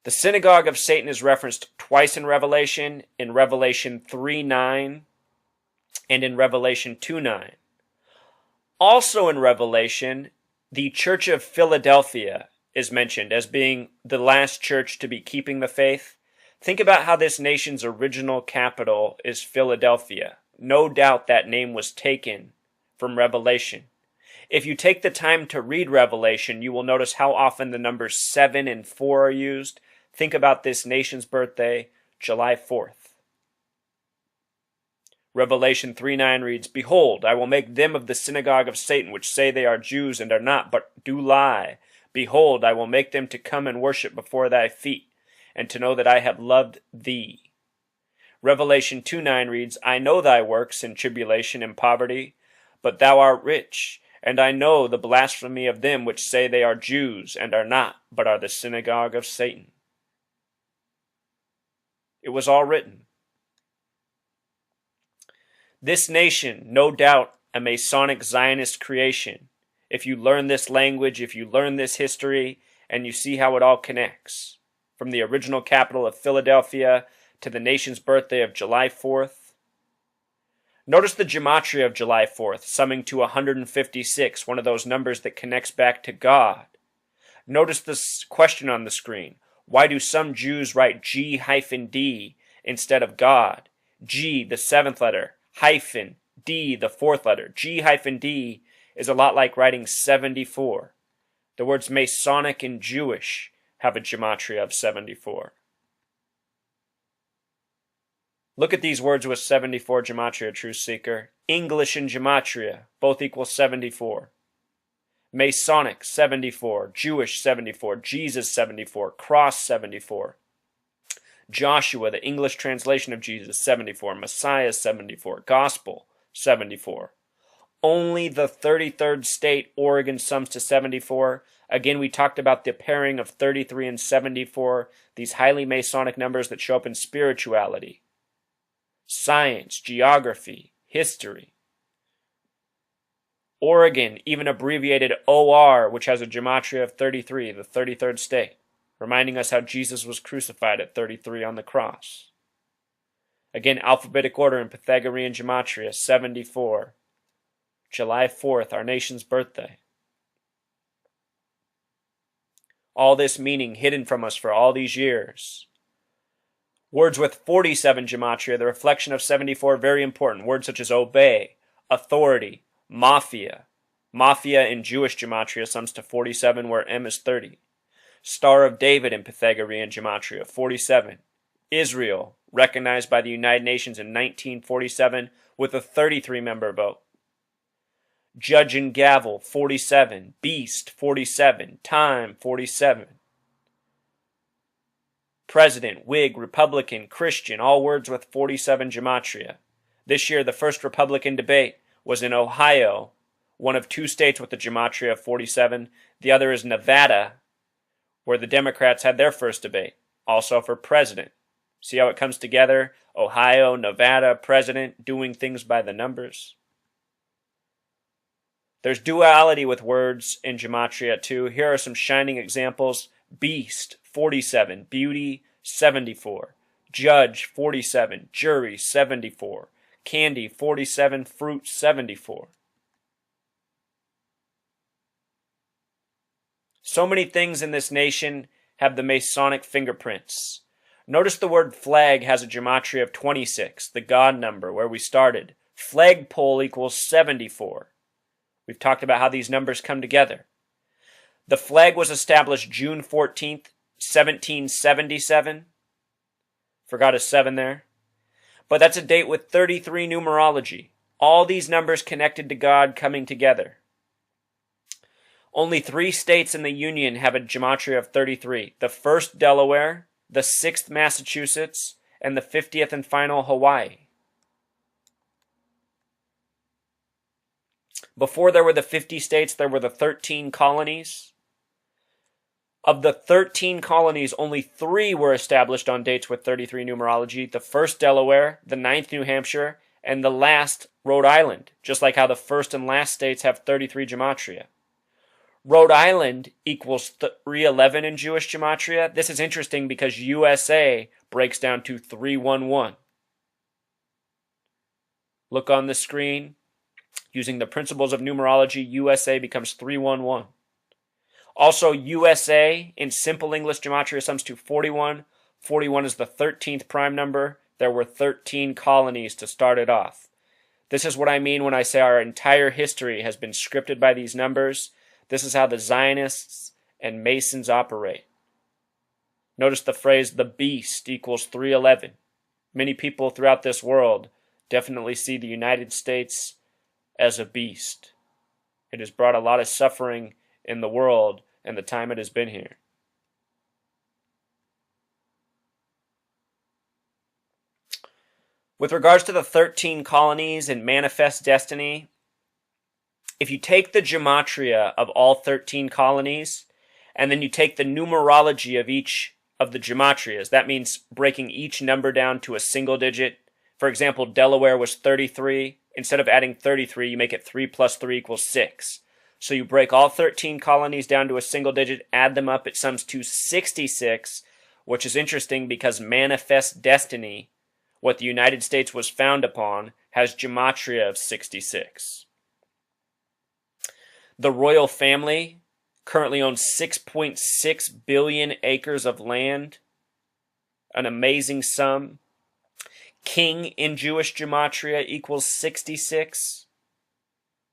The synagogue of Satan is referenced twice in Revelation 3:9, and in Revelation 2:9. Also in Revelation, the Church of Philadelphia is mentioned as being the last church to be keeping the faith. Think about how this nation's original capital is Philadelphia. No doubt that name was taken from Revelation. If you take the time to read Revelation, you will notice how often the numbers 7 and 4 are used. Think about this nation's birthday, July 4th. Revelation 3:9 reads, "Behold, I will make them of the synagogue of Satan, which say they are Jews and are not, but do lie. Behold, I will make them to come and worship before thy feet, and to know that I have loved thee." Revelation 2:9 reads, "I know thy works in tribulation and poverty, but thou art rich. And I know the blasphemy of them which say they are Jews and are not, but are the synagogue of Satan." It was all written. This nation, no doubt a Masonic Zionist creation. If you learn this language, if you learn this history, and you see how it all connects, from the original capital of Philadelphia to the nation's birthday of July 4th. Notice the Gematria of July 4th, summing to 156, one of those numbers that connects back to God. Notice this question on the screen. Why do some Jews write G-D instead of God? G, the seventh letter, hyphen, D, the fourth letter. G-D is a lot like writing 74. The words Masonic and Jewish have a Gematria of 74. Look at these words with 74 Gematria, Truth Seeker. English and Gematria, both equal 74. Masonic, 74. Jewish, 74. Jesus, 74. Cross, 74. Joshua, the English translation of Jesus, 74. Messiah, 74. Gospel, 74. Only the 33rd state, Oregon, sums to 74. Again, we talked about the pairing of 33 and 74, these highly Masonic numbers that show up in spirituality, science, geography, history. Oregon even abbreviated OR, which has a Gematria of 33, the 33rd state, reminding us how Jesus was crucified at 33 on the cross. Again, alphabetic order in Pythagorean Gematria, 74. July 4th, our nation's birthday. All this meaning hidden from us for all these years. Words with 47 Gematria, the reflection of 74, very important. Words such as obey, authority, mafia. Mafia in Jewish Gematria sums to 47, where M is 30. Star of David in Pythagorean Gematria, 47. Israel, recognized by the United Nations in 1947 with a 33-member vote. Judge and gavel, 47. Beast, 47. Time, 47. President, Whig, Republican, Christian, all words with 47 Gematria. This year, the first Republican debate was in Ohio, one of two states with a Gematria of 47. The other is Nevada, where the Democrats had their first debate, also for president. See how it comes together? Ohio, Nevada, president, doing things by the numbers. There's duality with words in Gematria too. Here are some shining examples. Beast, 47. Beauty, 74. Judge, 47. Jury, 74. Candy, 47. Fruit, 74. So many things in this nation have the Masonic fingerprints. Notice the word flag has a Gematria of 26, the God number, where we started. Flagpole equals 74. We've talked about how these numbers come together. The flag was established June 14th, 1777. Forgot a 7 there. But that's a date with 33 numerology. All these numbers connected to God coming together. Only 3 states in the Union have a Gematria of 33. The 1st, Delaware, the 6th, Massachusetts, and the 50th and final, Hawaii. Before there were the 50 states, there were the 13 colonies. Of the 13 colonies, only 3 were established on dates with 33 numerology. The 1st, Delaware, the 9th, New Hampshire, and the last, Rhode Island, just like how the 1st and last states have 33 Gematria. Rhode Island equals 311 in Jewish Gematria. This is interesting because USA breaks down to 311. Look on the screen. Using the principles of numerology, USA becomes 311. Also, USA in simple English Gematria sums to 41. 41 is the 13th prime number. There were 13 colonies to start it off. This is what I mean when I say our entire history has been scripted by these numbers. This is how the Zionists and Masons operate. Notice the phrase, the beast equals 311. Many people throughout this world definitely see the United States as a beast. It has brought a lot of suffering in the world and the time it has been here. With regards to the 13 colonies and manifest destiny, if you take the gematria of all 13 colonies, and then you take the numerology of each of the gematrias, that means breaking each number down to a single digit. For example, Delaware was 33. Instead of adding 33, you make it 3 plus 3 equals 6. So you break all 13 colonies down to a single digit, add them up, it sums to 66, which is interesting because manifest destiny, what the United States was found upon, has gematria of 66. The royal family currently owns 6.6 billion acres of land, an amazing sum. King in Jewish gematria equals 66.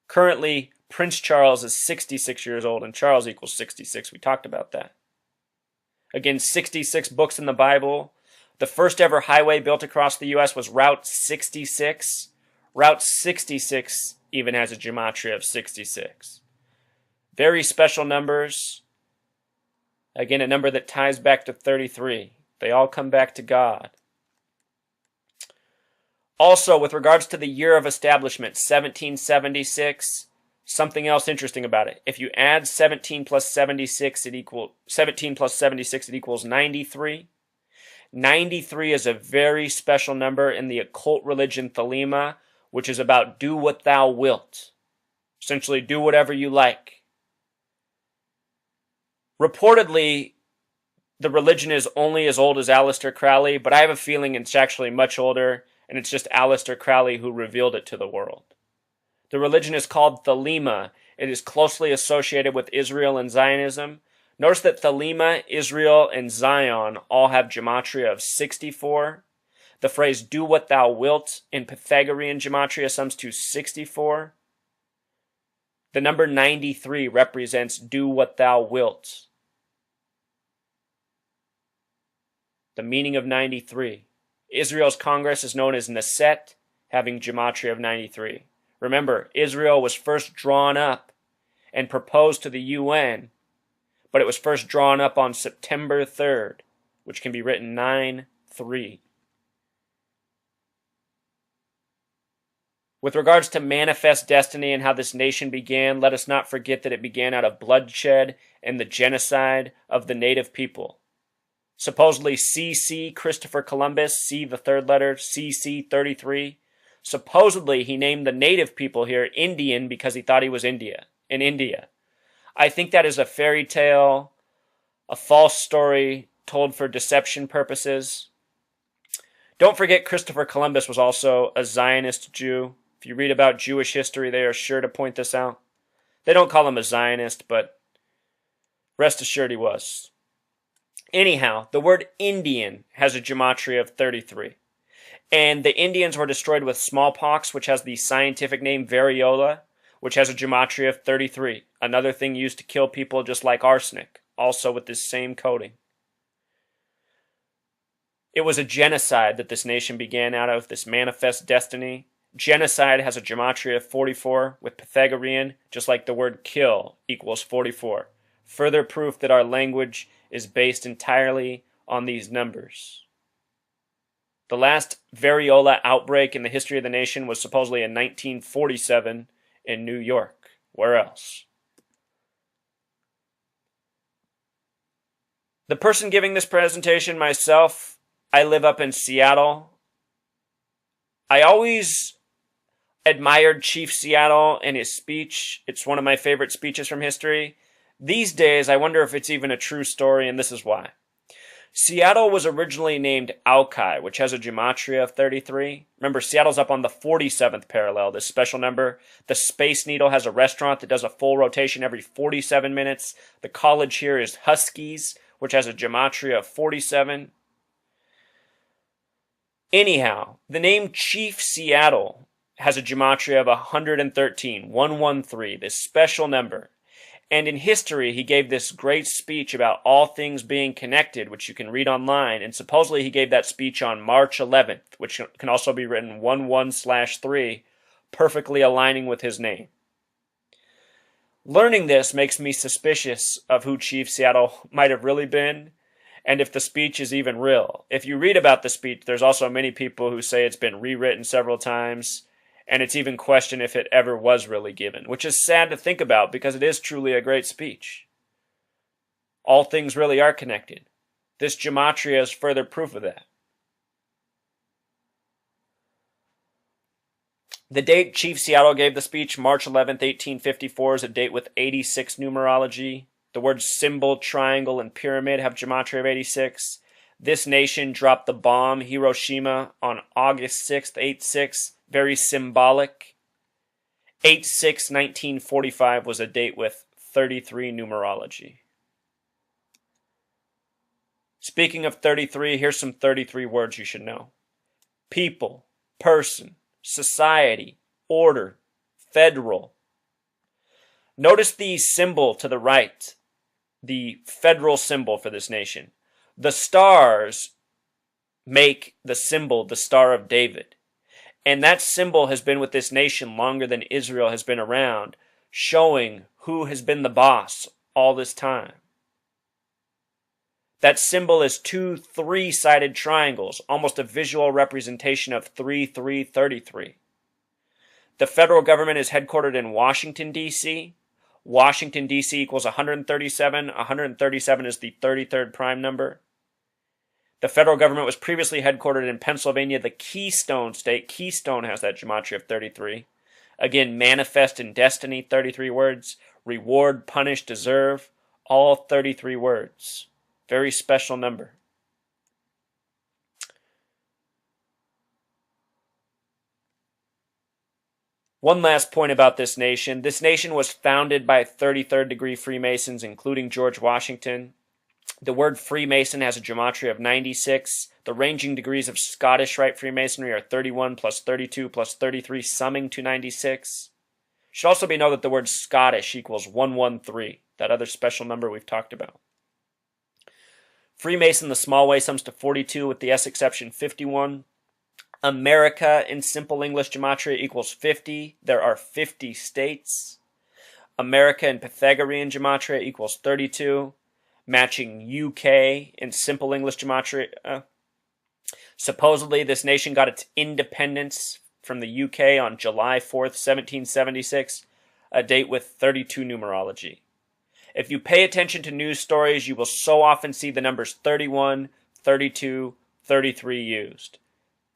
Currently, Prince Charles is 66 years old, and Charles equals 66. We talked about that. Again, 66 books in the Bible. The first ever highway built across the U.S. was Route 66. Route 66 even has a gematria of 66. Very special numbers. Again, a number that ties back to 33. They all come back to God. Also, with regards to the year of establishment, 1776, something else interesting about it. If you add 17 plus 76, it equals 93. 93 is a very special number in the occult religion Thelema, which is about do what thou wilt. Essentially, do whatever you like. Reportedly, the religion is only as old as Aleister Crowley, but I have a feeling it's actually much older, and it's just Aleister Crowley who revealed it to the world. The religion is called Thelema. It is closely associated with Israel and Zionism. Notice that Thelema, Israel, and Zion all have gematria of 64. The phrase do what thou wilt in Pythagorean gematria sums to 64. The number 93 represents do what thou wilt. The meaning of 93. Israel's Congress is known as Knesset, having gematria of 93. Remember, Israel was first drawn up and proposed to the UN, but it was first drawn up on September 3rd, which can be written 9-3. With regards to manifest destiny and how this nation began, let us not forget that it began out of bloodshed and the genocide of the native people. Supposedly CC, Christopher Columbus, C the third letter, CC 33. Supposedly he named the native people here Indian because he thought he was in India. I think that is a fairy tale, a false story told for deception purposes. Don't forget Christopher Columbus was also a Zionist Jew. If you read about Jewish history, they are sure to point this out. They don't call him a Zionist, but rest assured he was. Anyhow, the word Indian has a gematria of 33. And the Indians were destroyed with smallpox, which has the scientific name variola, which has a gematria of 33. Another thing used to kill people just like arsenic, also with this same coating. It was a genocide that this nation began out of, this manifest destiny. Genocide has a gematria of 44 with Pythagorean, just like the word kill equals 44. Further proof that our language is based entirely on these numbers. The last variola outbreak in the history of the nation was supposedly in 1947 in New York. Where else? The person giving this presentation, myself, I live up in Seattle. I always admired Chief Seattle and his speech. It's one of my favorite speeches from history. These days, I wonder if it's even a true story, and this is why. Seattle was originally named Alki, which has a gematria of 33. Remember, Seattle's up on the 47th parallel, this special number. The Space Needle has a restaurant that does a full rotation every 47 minutes. The college here is Huskies, which has a gematria of 47. Anyhow, the name Chief Seattle has a gematria of 113, 113, this special number. And in history, he gave this great speech about all things being connected, which you can read online. And supposedly he gave that speech on March 11th, which can also be written 11/3, perfectly aligning with his name. Learning this makes me suspicious of who Chief Seattle might have really been, and if the speech is even real. If you read about the speech, there's also many people who say it's been rewritten several times, and it's even questioned if it ever was really given, which is sad to think about because it is truly a great speech. All things really are connected. This gematria is further proof of that. The date Chief Seattle gave the speech, March 11th, 1854, is a date with 86 numerology. The words symbol, triangle, and pyramid have gematria of 86. This nation dropped the bomb, Hiroshima, on August 6th, 86. Very symbolic. 8/6/1945 was a date with 33 numerology. Speaking of 33, here's some 33 words you should know. People, person, society, order, federal. Notice the symbol to the right, the federal symbol for this nation. The stars make the symbol the Star of David. And that symbol has been with this nation longer than Israel has been around, showing who has been the boss all this time. That symbol is two three-sided triangles, almost a visual representation of 3333. The federal government is headquartered in Washington, D.C. Washington, D.C. equals 137. 137 is the 33rd prime number. The federal government was previously headquartered in Pennsylvania, the Keystone State. Keystone has that gematria of 33. Again, manifest and destiny, 33 words. Reward, punish, deserve, all 33 words. Very special number. One last point about this nation. This nation was founded by 33rd degree Freemasons, including George Washington. The word Freemason has a gematria of 96. The ranging degrees of Scottish Rite Freemasonry are 31 plus 32 plus 33, summing to 96. It should also be known that the word Scottish equals 113, that other special number we've talked about. Freemason, the small way, sums to 42 with the S exception 51. America in simple English gematria equals 50. There are 50 states. America in Pythagorean gematria equals 32. Matching UK in simple English gematria. Supposedly, this nation got its independence from the UK on July 4th, 1776, a date with 32 numerology. If you pay attention to news stories, you will so often see the numbers 31, 32, 33 used.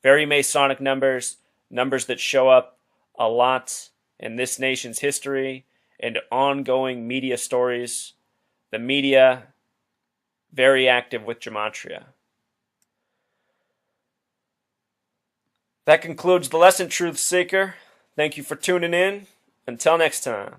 Very Masonic numbers, numbers that show up a lot in this nation's history and ongoing media stories. The media, very active with gematria. That concludes the lesson, Truth Seeker. Thank you for tuning in. Until next time.